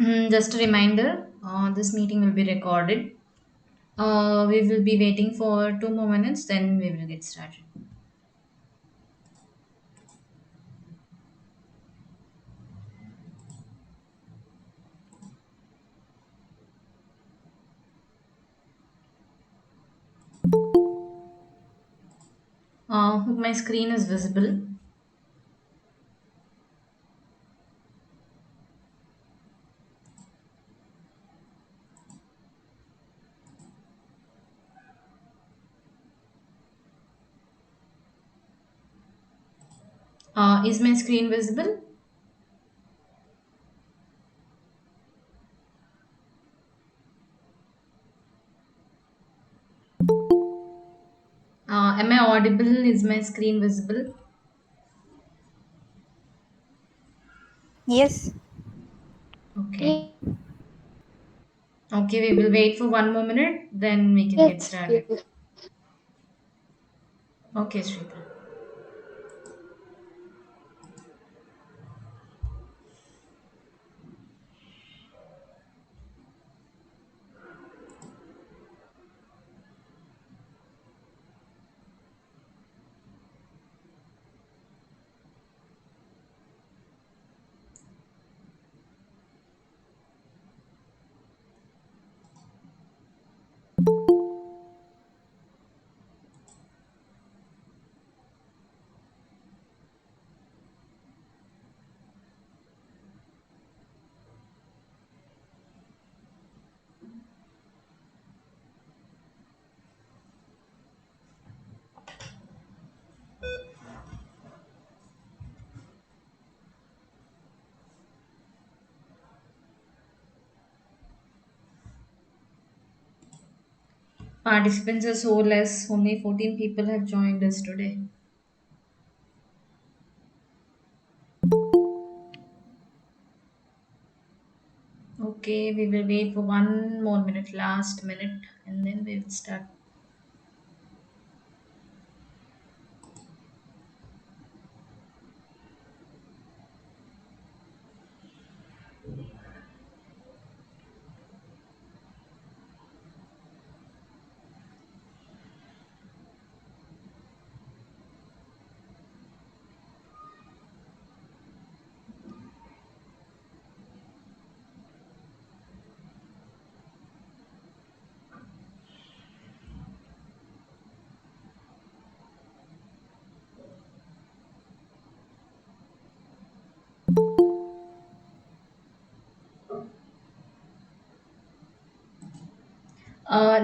Just a reminder, this meeting will be recorded. We will be waiting for 2 more minutes, then we will get started. Hope my screen is visible. Is my screen visible? Am I audible? Is my screen visible? Yes. Okay. Yes. Okay, we will wait for 1 more minute, then we can get Yes. started. Okay, Shrita. Participants are so less, only 14 people have joined us today. Okay, we will wait for 1 more minute, last minute, and then we will start.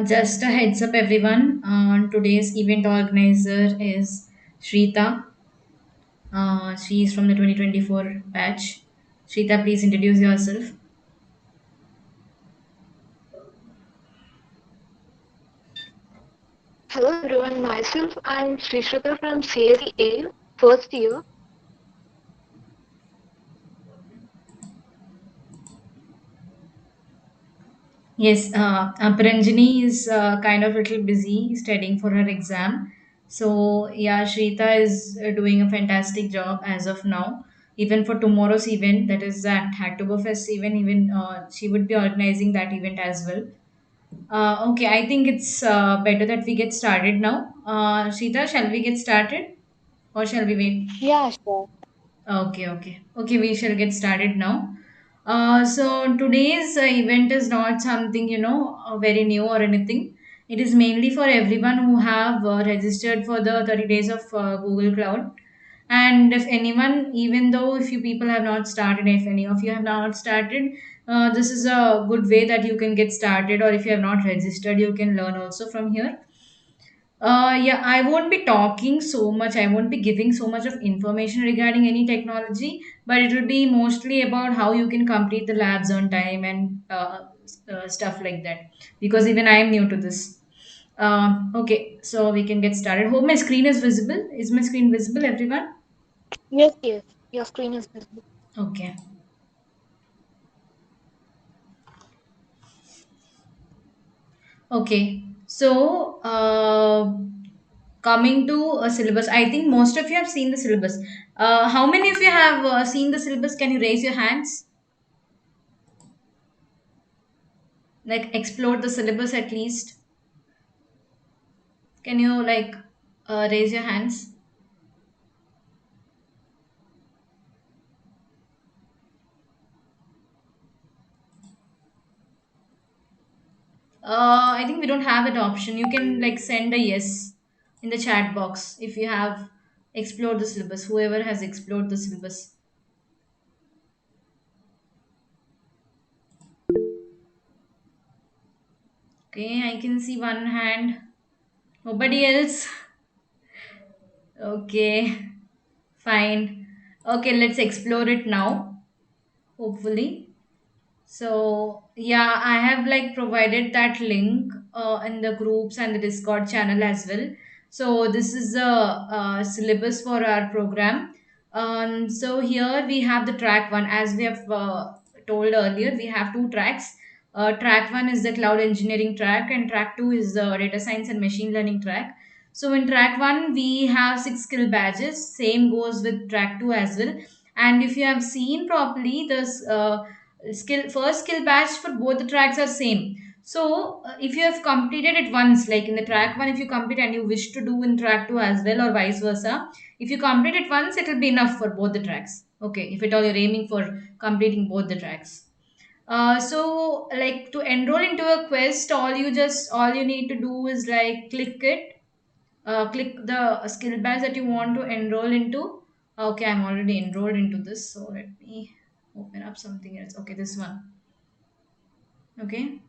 Just a heads up, everyone. Today's event organizer is Shrita. She is from the 2024 batch. Shrita, please introduce yourself. Hello everyone, myself I'm Srishrita from CSEA, first year. Yes, Paranjani is kind of little busy studying for her exam. So yeah, Shrita is doing a fantastic job as of now. Even for tomorrow's event, that is that Hacktoberfest event, even she would be organizing that event as well. Okay, I think it's better that we get started now. Shrita, shall we get started or shall we wait? Yeah, sure. Okay. We shall get started now. So today's event is not something very new or anything. It is mainly for everyone who have registered for the 30 days of Google Cloud. And if anyone, even though if you people have not started, if any of you have not started, this is a good way that you can get started. Or if you have not registered, you can learn also from here. Yeah, I won't be talking so much. I won't be giving so much of information regarding any technology, but it will be mostly about how you can complete the labs on time and stuff like that. Because even I am new to this. Okay, so we can get started. Hope my screen is visible. Is my screen visible, everyone? Yes, yes, your screen is visible. Okay. Okay. So, coming to a syllabus, I think most of you have seen the syllabus. How many of you have seen the syllabus? Can you raise your hands? like explore the syllabus at least? Can you like raise your hands? I think we don't have that option. You can like send a yes in the chat box if you have explored the syllabus, whoever has explored the syllabus. Okay, I can see one hand. Nobody else. Okay, fine. Okay, let's explore it now, hopefully. So yeah, I have like provided that link in the groups and the Discord channel as well. So this is the syllabus for our program. So here we have the track one, as we have told earlier. We have two tracks. Track one is the cloud engineering track, and track two is the data science and machine learning track. So in track one, we have six skill badges. Same goes with track two as well. And if you have seen properly, this skill batch for both the tracks are same. So if you have completed it once, like in the track one, if you complete and you wish to do in track two as well, or vice versa, if you complete it once, it will be enough for both the tracks. Okay, if at all you're aiming for completing both the tracks. So like to enroll into a quest, all you need to do is like click the skill badge that you want to enroll into. Okay, I'm already enrolled into this, so let me open up something else. Okay, this one. Okay,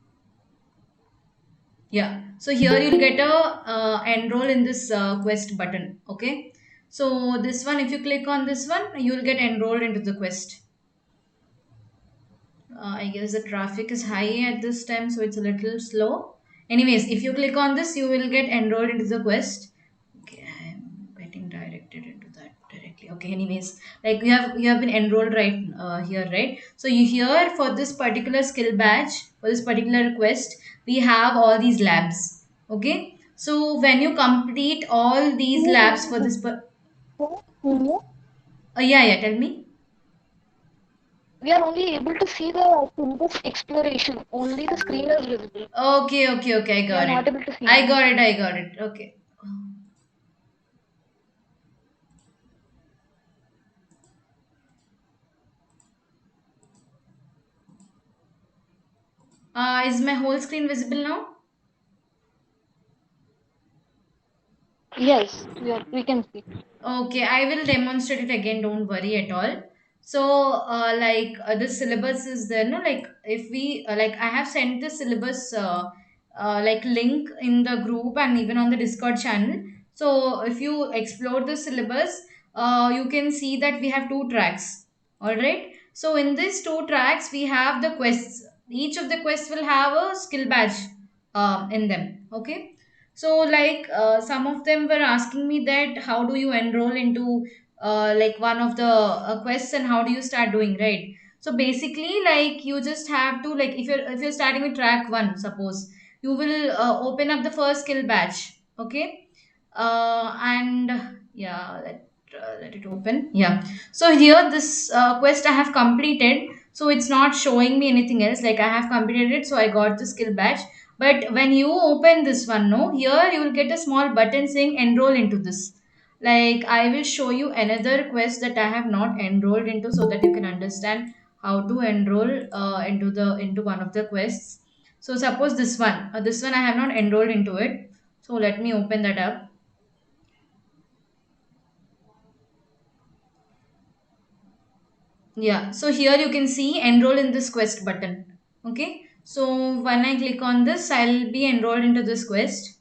yeah. So here you'll get a enroll in this quest button. Okay, so this one, if you click on this one, you'll get enrolled into the quest. I guess the traffic is high at this time, so it's a little slow. Anyways, if you click on this, you will get enrolled into the quest. Okay, I'm getting directed into that directly. Okay, anyways, like you have been enrolled right here, right? So you here for this particular skill badge, for this particular quest, we have all these labs. Okay, so when you complete all these labs for this, yeah, yeah, tell me. We are only able to see the syllabus exploration. Only the screen is visible. Okay, okay, okay, I We are got not it. able to see I anything. got it. I got it. Okay. Is my whole screen visible now? Yes, we can see. Okay, I will demonstrate it again. Don't worry at all. So, the syllabus is there. No, like if we like, I have sent the syllabus like link in the group and even on the Discord channel. So, if you explore the syllabus, you can see that we have two tracks. All right. So, in these two tracks, we have the quests. Each of the quests will have a skill badge in them. Okay, so like some of them were asking me that how do you enroll into like one of the quests and how do you start doing, right? So basically like you just have to like if you're starting with track 1, suppose you will open up the first skill batch. Okay, and yeah, let it open. Yeah, so here this quest I have completed, so it's not showing me anything else. Like I have completed it, so I got the skill batch. But when you open this one, no, here you will get a small button saying enroll into this. Like I will show you another quest that I have not enrolled into so that you can understand how to enroll into one of the quests. So suppose this one I have not enrolled into it. So let me open that up. Yeah, so here you can see enroll in this quest button. Okay, so when I click on this, I'll be enrolled into this quest.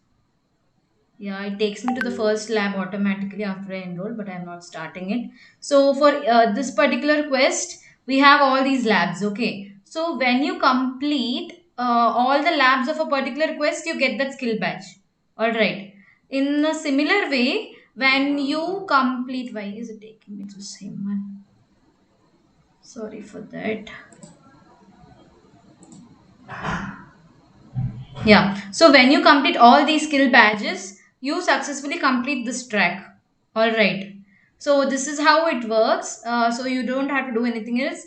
Yeah, it takes me to the first lab automatically after I enroll, but I'm not starting it. So for this particular quest, we have all these labs. Okay, so when you complete all the labs of a particular quest, you get that skill badge. All right. In a similar way, when you complete, why is it taking me to the same one? Sorry for that. Yeah. So when you complete all these skill badges, you successfully complete this track. All right. So this is how it works. So you don't have to do anything else.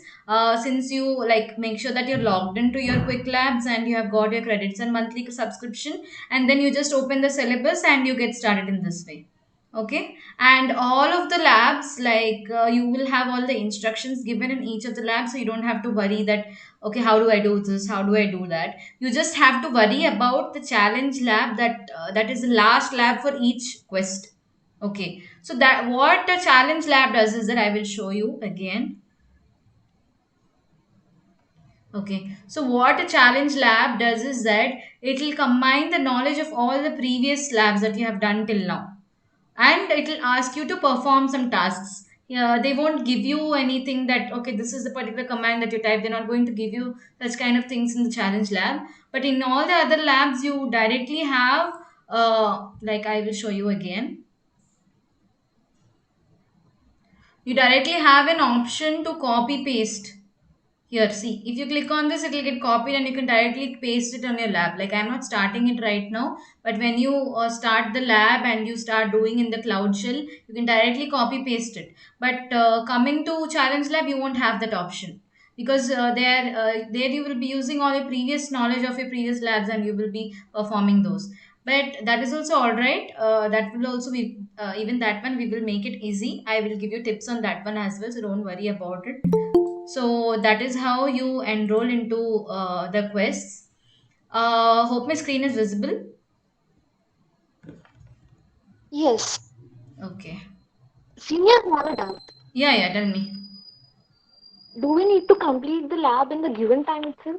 Since you like make sure that you're logged into your quick labs and you have got your credits and monthly subscription, and then you just open the syllabus and you get started in this way. Okay, and all of the labs, like you will have all the instructions given in each of the labs, so you don't have to worry that okay, how do I do this, how do I do that. You just have to worry about the challenge lab, that is the last lab for each quest. Okay, so that what a challenge lab does is that I will show you again. Okay, so what a challenge lab does is that it will combine the knowledge of all the previous labs that you have done till now, and it will ask you to perform some tasks. Yeah, they won't give you anything that okay, this is the particular command that you type. They're not going to give you such kind of things in the challenge lab. But in all the other labs, you directly have like I will show you again. You directly have an option to copy paste. Here, see, if you click on this, it will get copied and you can directly paste it on your lab. Like I'm not starting it right now, but when you start the lab and you start doing in the Cloud Shell, you can directly copy paste it. But coming to Challenge Lab, you won't have that option because there you will be using all your previous knowledge of your previous labs and you will be performing those. But that is also all right. That will also be even that one we will make it easy. I will give you tips on that one as well, so don't worry about it. So that is how you enroll into the quests. Hope my screen is visible. Yes. Okay. Senior, have a doubt. Yeah, yeah. Tell me. Do we need to complete the lab in the given time itself?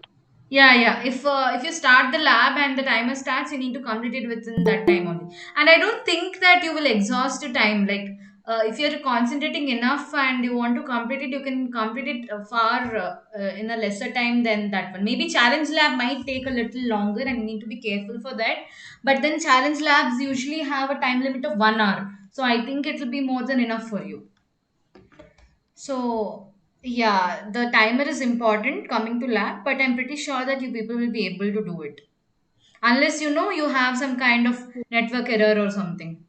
Yeah, yeah. If you start the lab and the timer starts, you need to complete it within that time only. And I don't think that you will exhaust your time. Like if you're concentrating enough and you want to complete it, you can complete it far in a lesser time than that one. Maybe challenge lab might take a little longer, and you need to be careful for that. But then challenge labs usually have a time limit of 1 hour, so I think it will be more than enough for you. So, yeah, the timer is important coming to lab, but I'm pretty sure that you people will be able to do it. Unless you know you have some kind of network error or something.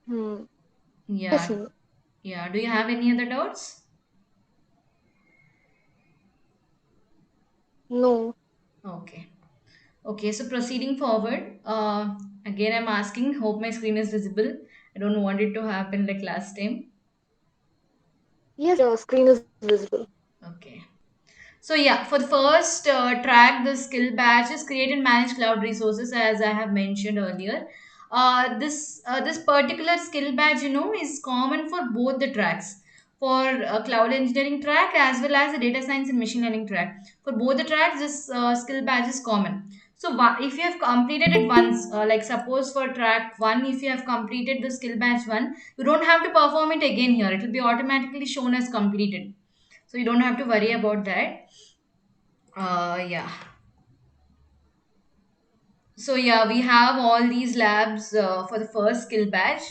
Hmm. Yes, Yeah. sir. Yeah. Do you have any other doubts? No. Okay. Okay, so proceeding forward, again I'm asking, hope my screen is visible. I don't want it to happen like last time. Yes, your screen is visible. Okay. So yeah, for the first track, the skill batch is create and manage cloud resources, as I have mentioned earlier. This particular skill badge, is common for both the tracks, for cloud engineering track as well as the data science and machine learning track. For both the tracks, this skill badge is common. So if you have completed it once, like suppose for track one, if you have completed the skill batch one, you don't have to perform it again here. It will be automatically shown as completed, so you don't have to worry about that. Yeah. So yeah, we have all these labs for the first skill batch.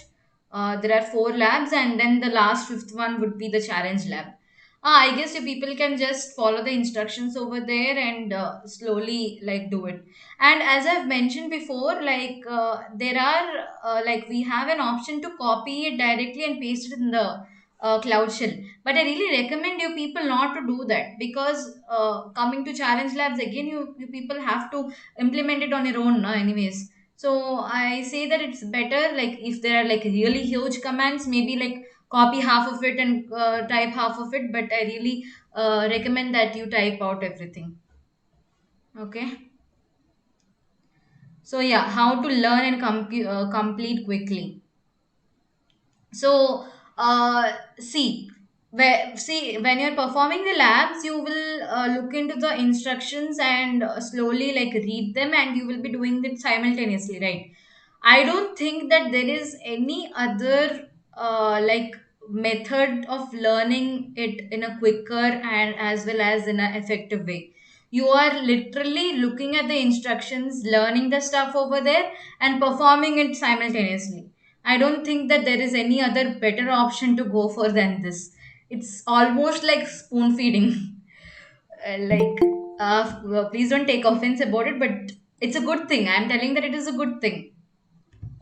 There are four labs, and then the last fifth one would be the challenge lab. I guess you people can just follow the instructions over there and slowly like do it. And as I've mentioned before, like there are like we have an option to copy it directly and paste it in the cloud shell. But I really recommend you people not to do that because coming to challenge labs again, you people have to implement it on your own anyways. So I say that it's better like if there are like really huge commands, maybe like copy half of it and type half of it, but I really recommend that you type out everything. Okay, so yeah, how to learn and complete quickly. So see when you're performing the labs, you will look into the instructions and slowly like read them, and you will be doing it simultaneously, right? I don't think that there is any other like method of learning it in a quicker and as well as in an effective way. You are literally looking at the instructions, learning the stuff over there, and performing it simultaneously. I don't think that there is any other better option to go for than this. It's almost like spoon feeding. Like, well, please don't take offense about it, but it's a good thing. I'm telling that it is a good thing.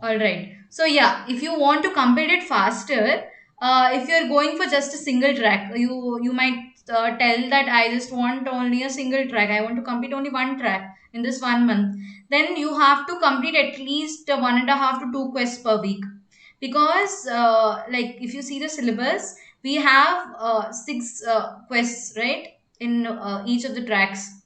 All right. So yeah, if you want to complete it faster, if you're going for just a single track, you might tell that I just want only a single track. I want to complete only one track in this 1 month. Then you have to complete at least 1.5 to 2 quests per week, because like if you see the syllabus, we have six quests, right, in each of the tracks.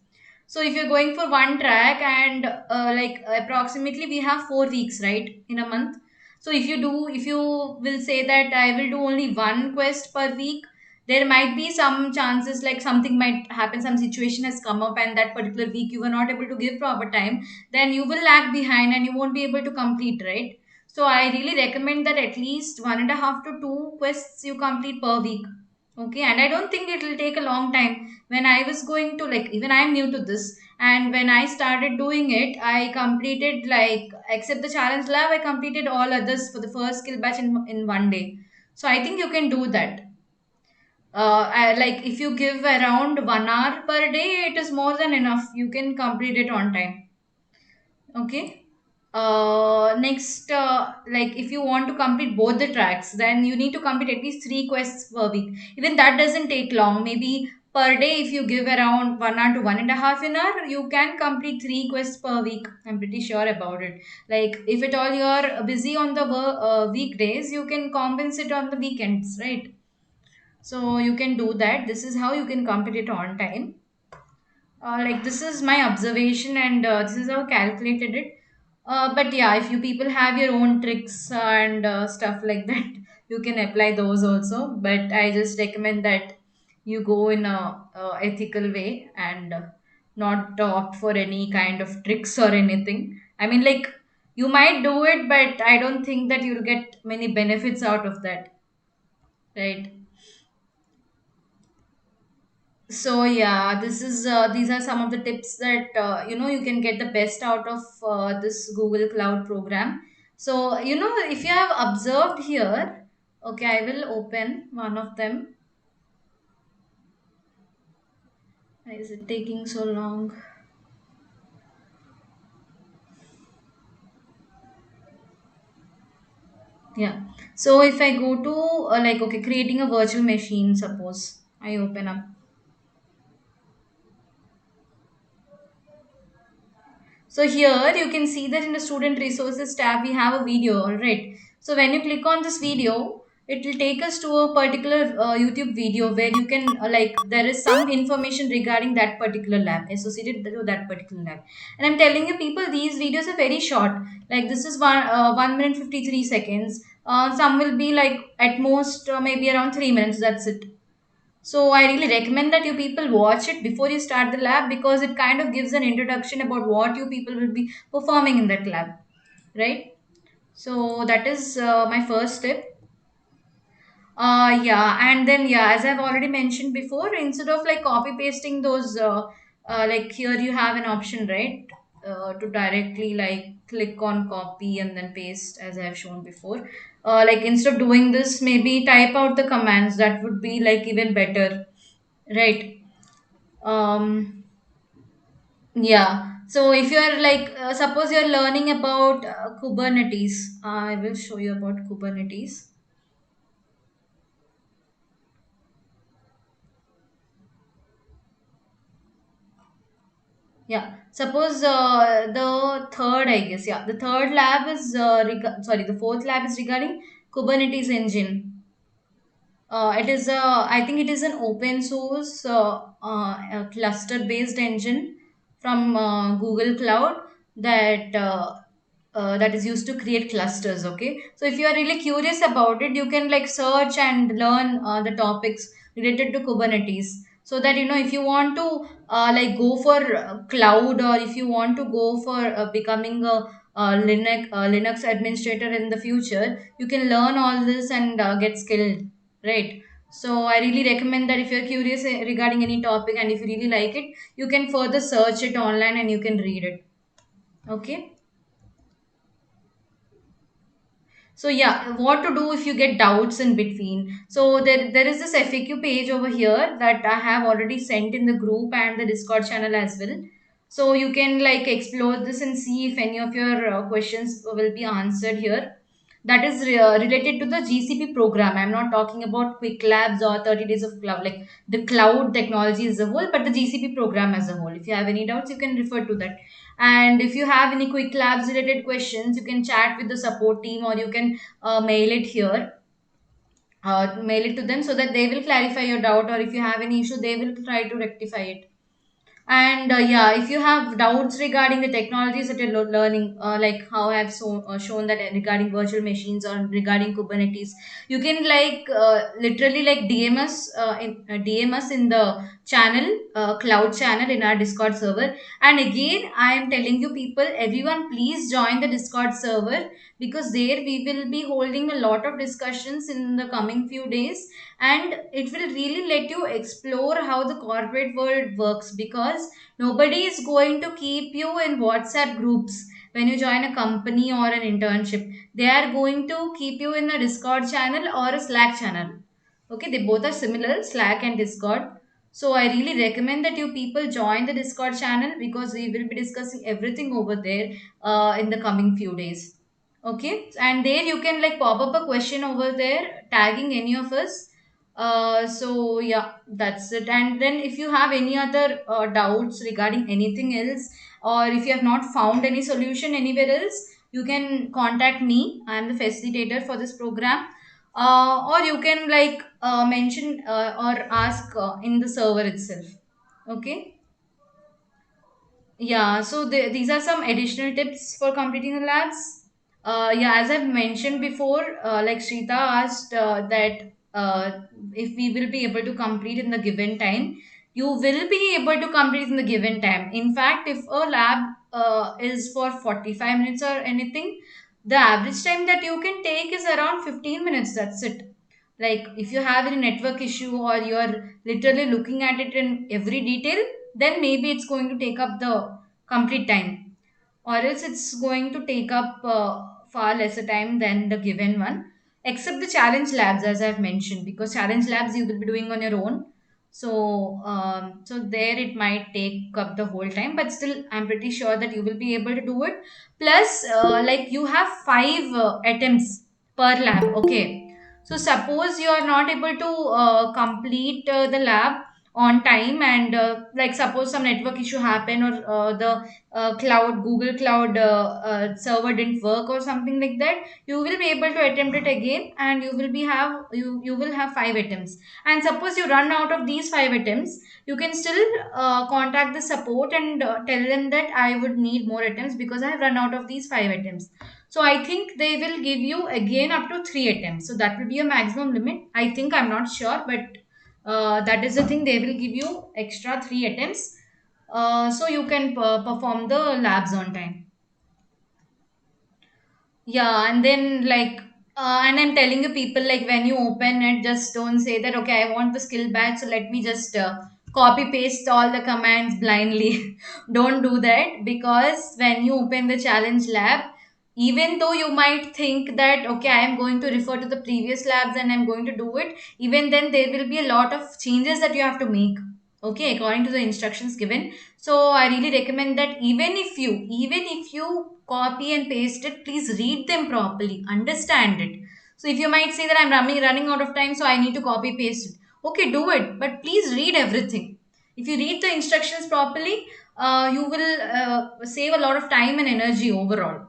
So if you're going for one track and like approximately we have 4 weeks, right, in a month. So if you will say that I will do only one quest per week, there might be some chances like something might happen, some situation has come up, and that particular week you were not able to give proper time, then you will lag behind and you won't be able to complete, right? So I really recommend that at least 1.5 to 2 quests you complete per week. Okay, and I don't think it will take a long time. When I was going to, like, even I'm new to this, and when I started doing it, I completed, like, except the challenge lab, I completed all others for the first skill batch in 1 day. So I think you can do that. Like if you give around 1 hour per day, it is more than enough. You can complete it on time. Okay. Next, like if you want to complete both the tracks, then you need to complete at least 3 quests per week. Even that doesn't take long. Maybe per day, if you give around 1 hour to 1.5 hour, you can complete 3 quests per week. I'm pretty sure about it. Like if at all you're busy on the weekdays, you can compensate on the weekends, right? So you can do that. This is how you can complete it on time. Like this is my observation, and this is how I calculated it. But yeah, if you people have your own tricks and stuff like that, you can apply those also. But I just recommend that you go in a ethical way and not opt for any kind of tricks or anything. I mean, like you might do it, but I don't think that you'll get many benefits out of that, right? So yeah, this is these are some of the tips that you can get the best out of this Google Cloud program. So if you have observed here, okay, I will open one of them. Why is it taking so long? Yeah. So if I go to like, okay, creating a virtual machine, suppose I open up. So here you can see that in the student resources tab we have a video, alright. So when you click on this video, it will take us to a particular YouTube video where you can like there is some information regarding that particular lab associated to that particular lab. And I'm telling you people, these videos are very short. Like this is 1 minute 53 seconds. Some will be like at most maybe around 3 minutes. That's it. So I really recommend that you people watch it before you start the lab, because it kind of gives an introduction about what you people will be performing in that lab, right? So that is my first tip. Yeah, and then yeah, as I've already mentioned before, instead of like copy pasting those, like here you have an option, right, to directly like click on copy and then paste, as I have shown before. Like instead of doing this, maybe type out the commands. That would be like even better, right? Um, yeah. So if you are like, suppose you are learning about Kubernetes, I will show you about Kubernetes. Yeah. Suppose the third, I guess, yeah, the third lab is sorry, the fourth lab is regarding Kubernetes engine. It is a, I think it is an open source cluster based engine from Google Cloud that that is used to create clusters. Okay, so if you are really curious about it, you can like search and learn the topics related to Kubernetes, so that if you want to like go for cloud, or if you want to go for becoming a Linux administrator in the future, you can learn all this and get skilled, right? So I really recommend that if you're curious regarding any topic and if you really like it, you can further search it online and you can read it. Okay. So yeah, what to do if you get doubts in between? So there is this FAQ page over here that I have already sent in the group and the Discord channel as well. So you can like explore this and see if any of your questions will be answered here. That is related to the GCP program. I'm not talking about quick labs or 30 days of cloud, like the cloud technology as a whole, but the GCP program as a whole. If you have any doubts, you can refer to that. And if you have any quick labs related questions, you can chat with the support team, or you can mail it here, mail it to them, so that they will clarify your doubt, or if you have any issue, they will try to rectify it. And yeah, if you have doubts regarding the technologies that you're learning, like how I have shown that regarding virtual machines or regarding Kubernetes, you can like literally like DM us in the channel, cloud channel in our Discord server. And again, I am telling you people, everyone, please join the Discord server, because there we will be holding a lot of discussions in the coming few days, and it will really let you explore how the corporate world works, because nobody is going to keep you in WhatsApp groups when you join a company or an internship. They are going to keep you in a Discord channel or a Slack channel. Okay, they both are similar, Slack and Discord. So I really recommend that you people join the Discord channel, because we will be discussing everything over there in the coming few days. Okay, and there you can like pop up a question over there, tagging any of us. So yeah, that's it. And then if you have any other doubts regarding anything else, or if you have not found any solution anywhere else, you can contact me. I am the facilitator for this program. Or you can like mention or ask in the server itself. Okay. Yeah, so these are some additional tips for completing the labs. Yeah, as I've mentioned before, like Shrita asked that if we will be able to complete in the given time, you will be able to complete in the given time. In fact, if a lab is for 45 minutes or anything, the average time that you can take is around 15 minutes. That's it. Like if you have any network issue, or you're literally looking at it in every detail, then maybe it's going to take up the complete time, or else it's going to take up far lesser time than the given one, except the challenge labs, as I've mentioned, because challenge labs you will be doing on your own. So so there it might take up the whole time, but still I'm pretty sure that you will be able to do it. Plus like you have 5 attempts per lab. Okay, so suppose you are not able to complete the lab on time, and like suppose some network issue happen, or the cloud Google Cloud server didn't work or something like that, you will be able to attempt it again, and you will have 5 attempts. And suppose you run out of these 5 attempts, you can still contact the support and tell them that I would need more attempts, because I have run out of these 5 attempts. So I think they will give you again up to 3 attempts. So that will be a maximum limit. I think, I'm not sure, but that is the thing. They will give you extra 3 attempts, so you can perform the labs on time. Yeah, and then like, and I'm telling you people, like when you open it, just don't say that, okay, I want the skill badge, so let me just copy paste all the commands blindly. Don't do that, because when you open the challenge lab, even though you might think that, okay, I am going to refer to the previous labs and I'm going to do it, even then there will be a lot of changes that you have to make. Okay, according to the instructions given. So I really recommend that even if you copy and paste it, please read them properly, understand it. So if you might say that I'm running out of time, so I need to copy paste it. Okay, do it, but please read everything. If you read the instructions properly, you will save a lot of time and energy overall.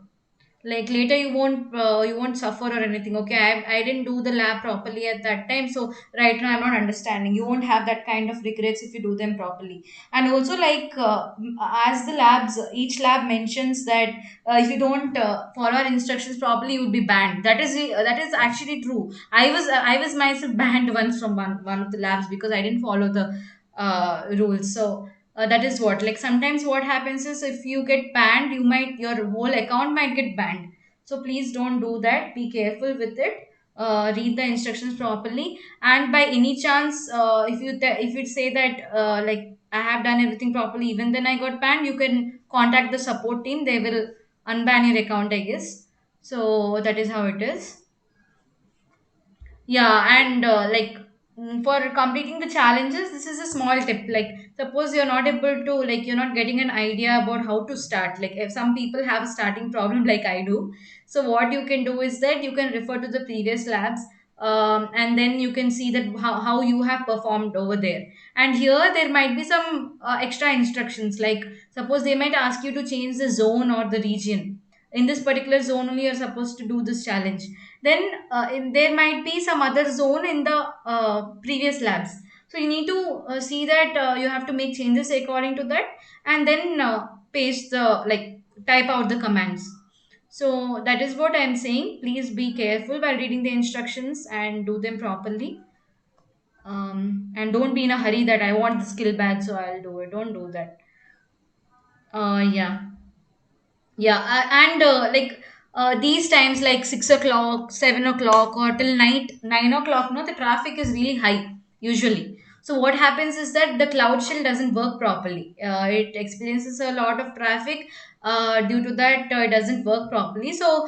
Like later you won't suffer or anything. Okay, I didn't do the lab properly at that time, so right now I'm not understanding. You won't have that kind of regrets if you do them properly. And also like as the labs, each lab mentions that if you don't follow our instructions properly, you would be banned. That is actually true. I was myself banned once from one of the labs, because I didn't follow the rules. So that is what, like sometimes what happens is, if you get banned, your whole account might get banned. So please don't do that, be careful with it. Read the instructions properly, and by any chance if you say that like I have done everything properly, even then I got banned, you can contact the support team. They will unban your account, I guess. So that is how it is. Yeah, and like for completing the challenges, this is a small tip. Like, suppose you're not able to, like, you're not getting an idea about how to start. Like, if some people have a starting problem like I do, so what you can do is that you can refer to the previous labs, and then you can see that how you have performed over there. And here there might be some extra instructions. Like, suppose they might ask you to change the zone or the region. In this particular zone only you're supposed to do this challenge. Then there might be some other zone in the previous labs. So you need to see that you have to make changes according to that, and then paste the, like, type out the commands. So that is what I'm saying. Please be careful while reading the instructions and do them properly. And don't be in a hurry that I want the skill badge, so I'll do it. Don't do that. Yeah. Yeah, and like, these times, like 6 o'clock, 7 o'clock, or till night 9 o'clock, no, the traffic is really high usually. So what happens is that the cloud shell doesn't work properly. It experiences a lot of traffic. Due to that, it doesn't work properly. So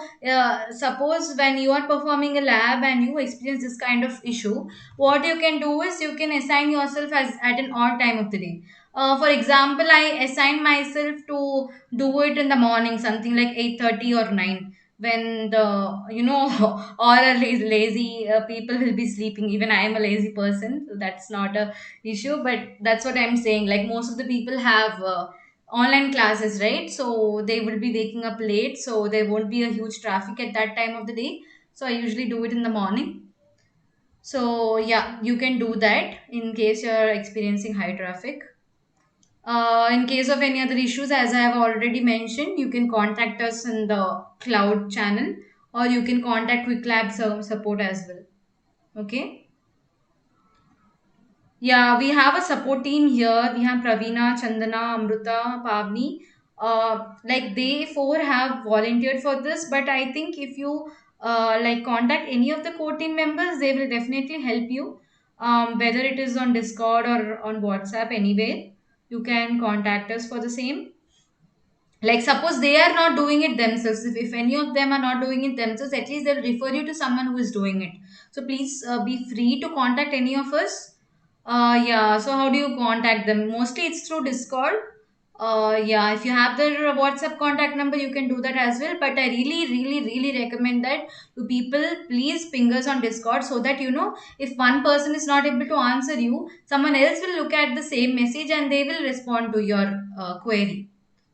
suppose when you are performing a lab and you experience this kind of issue, what you can do is you can assign yourself as at an odd time of the day. For example, I assign myself to do it in the morning, something like 8:30 or 9, when the, all are lazy people will be sleeping. Even I am a lazy person, so that's not a issue. But that's what I'm saying. Like, most of the people have online classes, right? So they will be waking up late, so there won't be a huge traffic at that time of the day. So I usually do it in the morning. So yeah, you can do that in case you're experiencing high traffic. In case of any other issues, as I have already mentioned, you can contact us in the cloud channel, or you can contact Quick Lab support as well. Okay. Yeah, we have a support team here. We have Pravina, Chandana, Amruta, Pavni. Like, they four have volunteered for this, but I think if you like contact any of the core team members, they will definitely help you. Whether it is on Discord or on WhatsApp, anyway, you can contact us for the same. Like, suppose they are not doing it themselves, if any of them are not doing it themselves, at least they'll refer you to someone who is doing it. So please be free to contact any of us. Yeah, so how do you contact them? Mostly it's through Discord. Yeah, if you have their WhatsApp contact number, you can do that as well. But I really, really, really recommend that you people please ping us on Discord, so that, if one person is not able to answer you, someone else will look at the same message and they will respond to your query.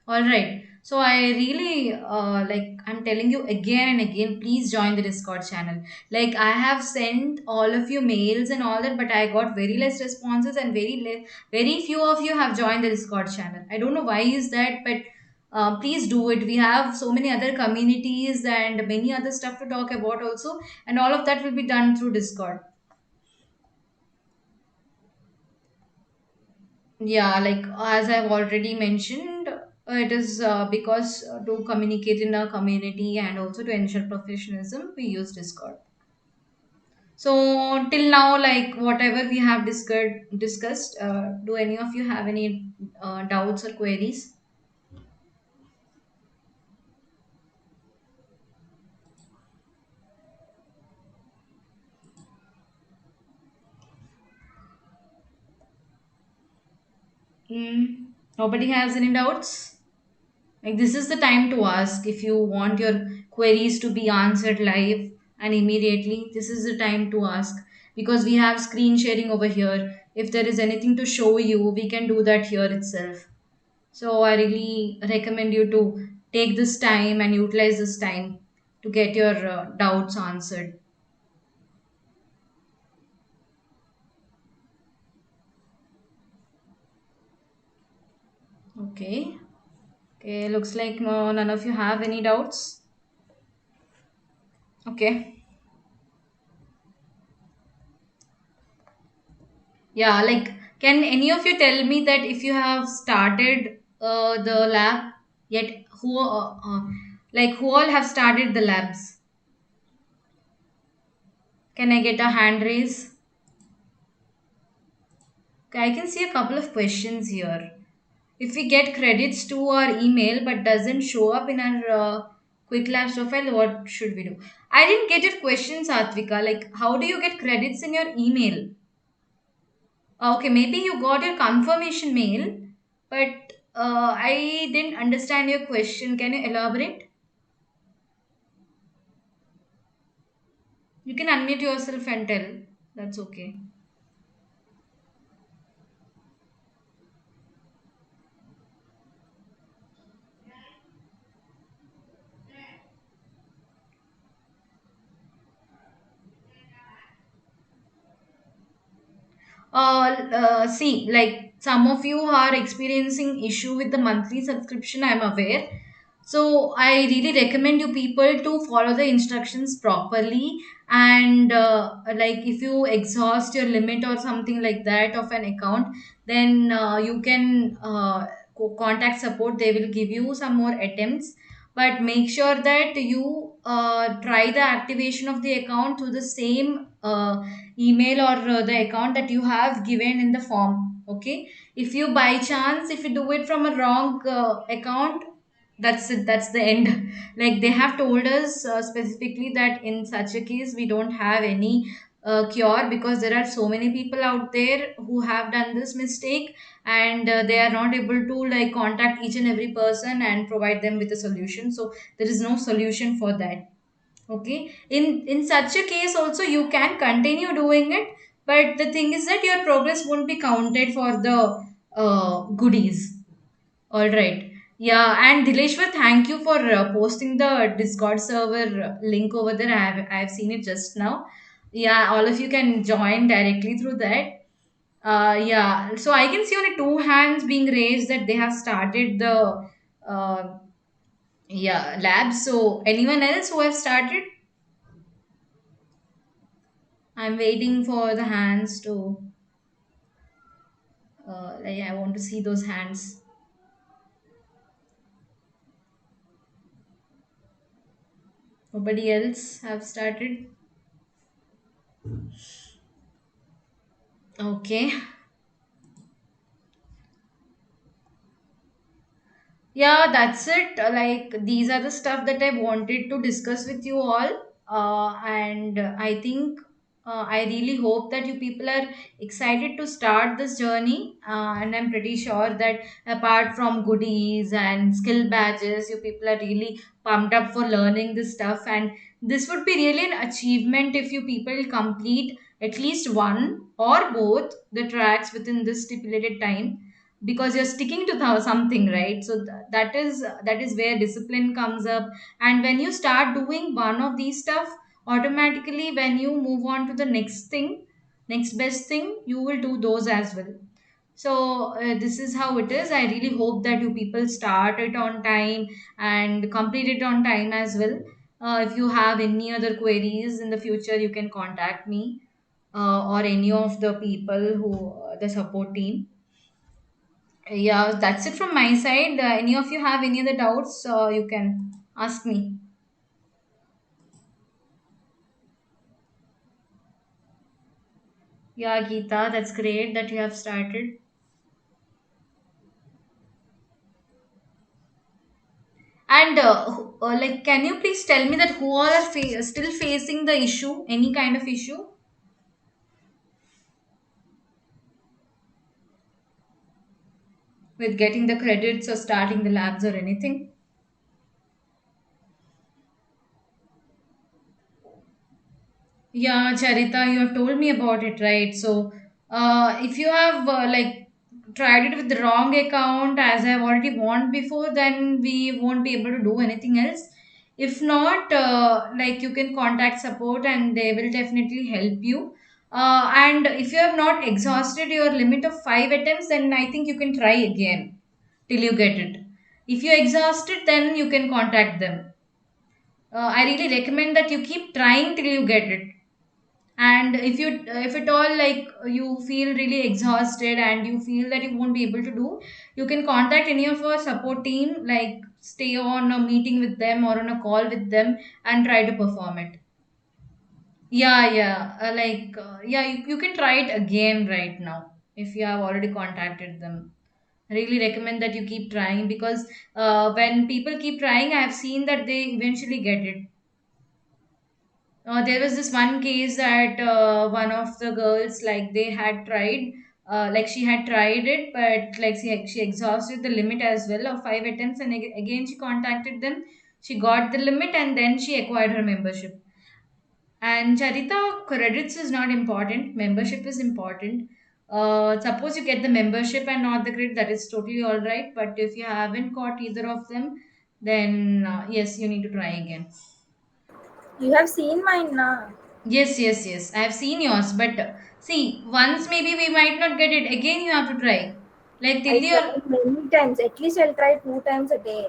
All right. So I really, like, I'm telling you again and again, please join the Discord channel. Like, I have sent all of you mails and all that, but I got very less responses, and very few of you have joined the Discord channel. I don't know why is that, but please do it. We have so many other communities and many other stuff to talk about also, and all of that will be done through Discord. Yeah, like, as I've already mentioned, it is because to communicate in a community and also to ensure professionalism, we use Discord. So till now, like, whatever we have discussed, do any of you have any doubts or queries? Mm, nobody has any doubts? Like, this is the time to ask. If you want your queries to be answered live and immediately, this is the time to ask, because we have screen sharing over here. If there is anything to show you, we can do that here itself. So I really recommend you to take this time and utilize this time to get your doubts answered. Okay. Okay, looks like none of you have any doubts. Okay. Yeah, like, can any of you tell me that if you have started the lab yet, like, who all have started the labs? Can I get a hand raise? Okay, I can see a couple of questions here. If we get credits to our email but doesn't show up in our Quick Labs profile, what should we do? I didn't get your question, Satvika. Like, how do you get credits in your email? Okay, maybe you got your confirmation mail, but I didn't understand your question. Can you elaborate? You can unmute yourself and tell. That's okay. See, like some of you are experiencing issue with the monthly subscription, I'm aware. So I really recommend you people to follow the instructions properly. And like if you exhaust your limit or something like that of an account, then you can contact support. They will give you some more attempts, but make sure that you try the activation of the account through the same email or the account that you have given in the form. Okay, if you by chance, if you do it from a wrong account, that's it, that's the end. Like they have told us specifically that in such a case we don't have any cure, because there are so many people out there who have done this mistake, and they are not able to like contact each and every person and provide them with a solution. So there is no solution for that. Okay, in such a case also you can continue doing it, but the thing is that your progress won't be counted for the goodies. All right. Yeah, and Dileshwar, thank you for posting the Discord server link over there. I have seen it just now. Yeah, all of you can join directly through that. Yeah, so I can see only two hands being raised that they have started the lab. So anyone else who have started? I'm waiting for the hands to. Like I want to see those hands. Nobody else have started. Okay. Yeah, that's it. Like, these are the stuff that I wanted to discuss with you all. And I think I really hope that you people are excited to start this journey. And I'm pretty sure that apart from goodies and skill badges, you people are really pumped up for learning this stuff. And this would be really an achievement if you people complete at least one or both the tracks within this stipulated time, because you're sticking to something, right? So that is where discipline comes up. And when you start doing one of these stuff, automatically when you move on to the next thing, next best thing, you will do those as well. So this is how it is. I really hope that you people start it on time and complete it on time as well. If you have any other queries in the future, you can contact me, or any of the people who the support team. Yeah, that's it from my side. Any of you have any other doubts, you can ask me. Yeah, Geeta, that's great that you have started. And like, can you please tell me that who all are still facing the issue, any kind of issue with getting the credits or starting the labs or anything? Yeah, Charita, you have told me about it, right? So, if you have like tried it with the wrong account, as I've already warned before, then we won't be able to do anything else. If not, like you can contact support and they will definitely help you. And if you have not exhausted your limit of 5 attempts, then I think you can try again till you get it. If you exhaust it, then you can contact them. I really recommend that you keep trying till you get it. And if at all like you feel really exhausted and you feel that you won't be able to do, you can contact any of our support team, like stay on a meeting with them or on a call with them and try to perform it. Yeah, you can try it again right now if you have already contacted them. I really recommend that you keep trying, because when people keep trying, I have seen that they eventually get it. There was this one case that one of the girls, like they had tried, like she had tried it, but like she exhausted the limit as well of 5 attempts, and again she contacted them. She got the limit, and then she acquired her membership. And Charita, credits is not important. Membership is important. Suppose you get the membership and not the credit, that is totally all right. But if you haven't got either of them, then yes, you need to try again. You have seen mine na. Yes, yes, yes. I have seen yours, but see, once maybe we might not get it. Again, you have to try. Like till I you're tried many times. At least I'll try 2 times a day.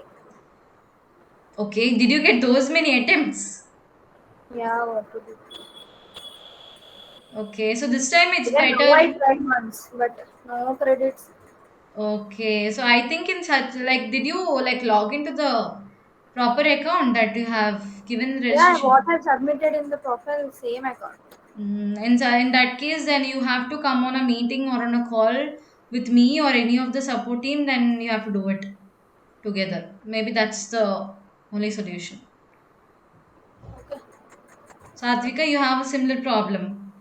okay. Did you get those many attempts? Yeah, what to do? Okay, so this time it's Even now I better. tried once, but no credits. Okay, so I think in such like, did you like log into the proper account that you have given Yeah, what registration? I've submitted in the profile, same account. In that case, then you have to come on a meeting or on a call with me or any of the support team. Then you have to do it together. Maybe that's the only solution. Okay. Satvika, you have a similar problem.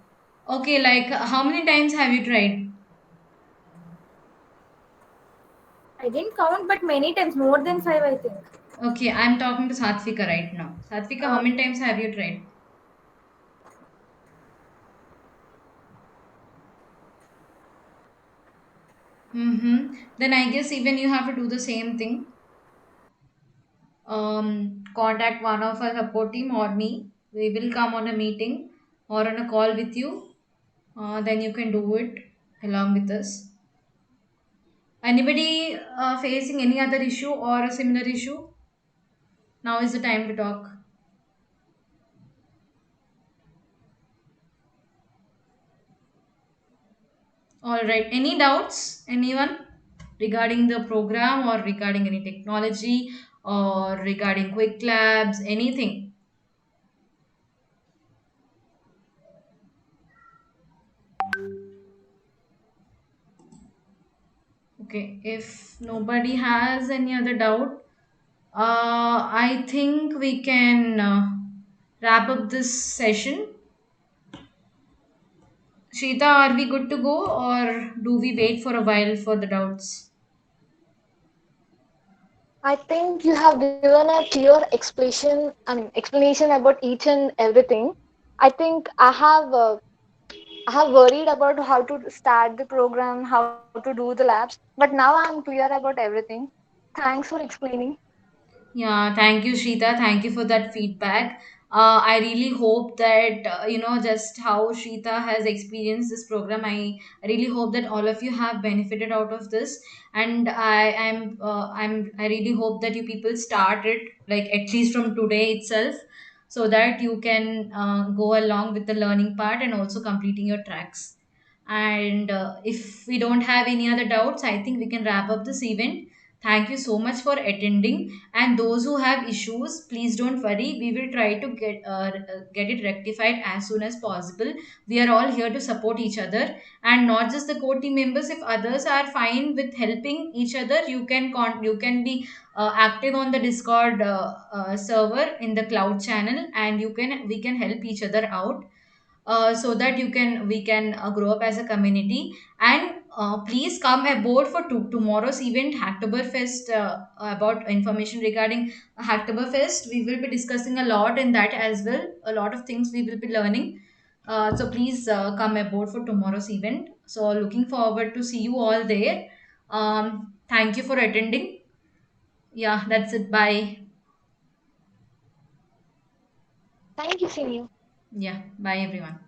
Okay, like how many times have you tried? I didn't count, but many times, more than 5, I think. Okay, I'm talking to Satvika right now. Satvika, how many Okay. times have you tried? Mm-hmm. Then I guess even you have to do the same thing. Contact one of our support team or me. We will come on a meeting or on a call with you. Then you can do it along with us. Anybody facing any other issue or a similar issue? Now is the time to talk. All right. Any doubts? Anyone regarding the program or regarding any technology or regarding quick labs? Anything? Okay. If nobody has any other doubt, I think we can wrap up this session. Shita, are we good to go or do we wait for a while for the doubts? I think you have given a clear explanation about each and everything. I think I have worried about how to start the program, how to do the labs, but now I'm clear about everything. Thanks for explaining. Yeah, thank you, Shrita. Thank you for that feedback. I really hope that just how Shrita has experienced this program. I really hope that all of you have benefited out of this, and I really hope that you people start it like at least from today itself, so that you can go along with the learning part and also completing your tracks. And if we don't have any other doubts, I think we can wrap up this event. Thank you so much for attending. And those who have issues, please don't worry. We will try to get it rectified as soon as possible. We are all here to support each other, and not just the core team members. If others are fine with helping each other, you can be active on the Discord server in the cloud channel, and we can help each other out, so that you can we can grow up as a community. And please come aboard for tomorrow's event, Hacktoberfest. About information regarding Hacktoberfest, we will be discussing a lot in that as well. A lot of things we will be learning. So please come aboard for tomorrow's event. So looking forward to see you all there. Thank you for attending. Yeah, that's it. Bye. Thank you, Sinu. Yeah, bye everyone.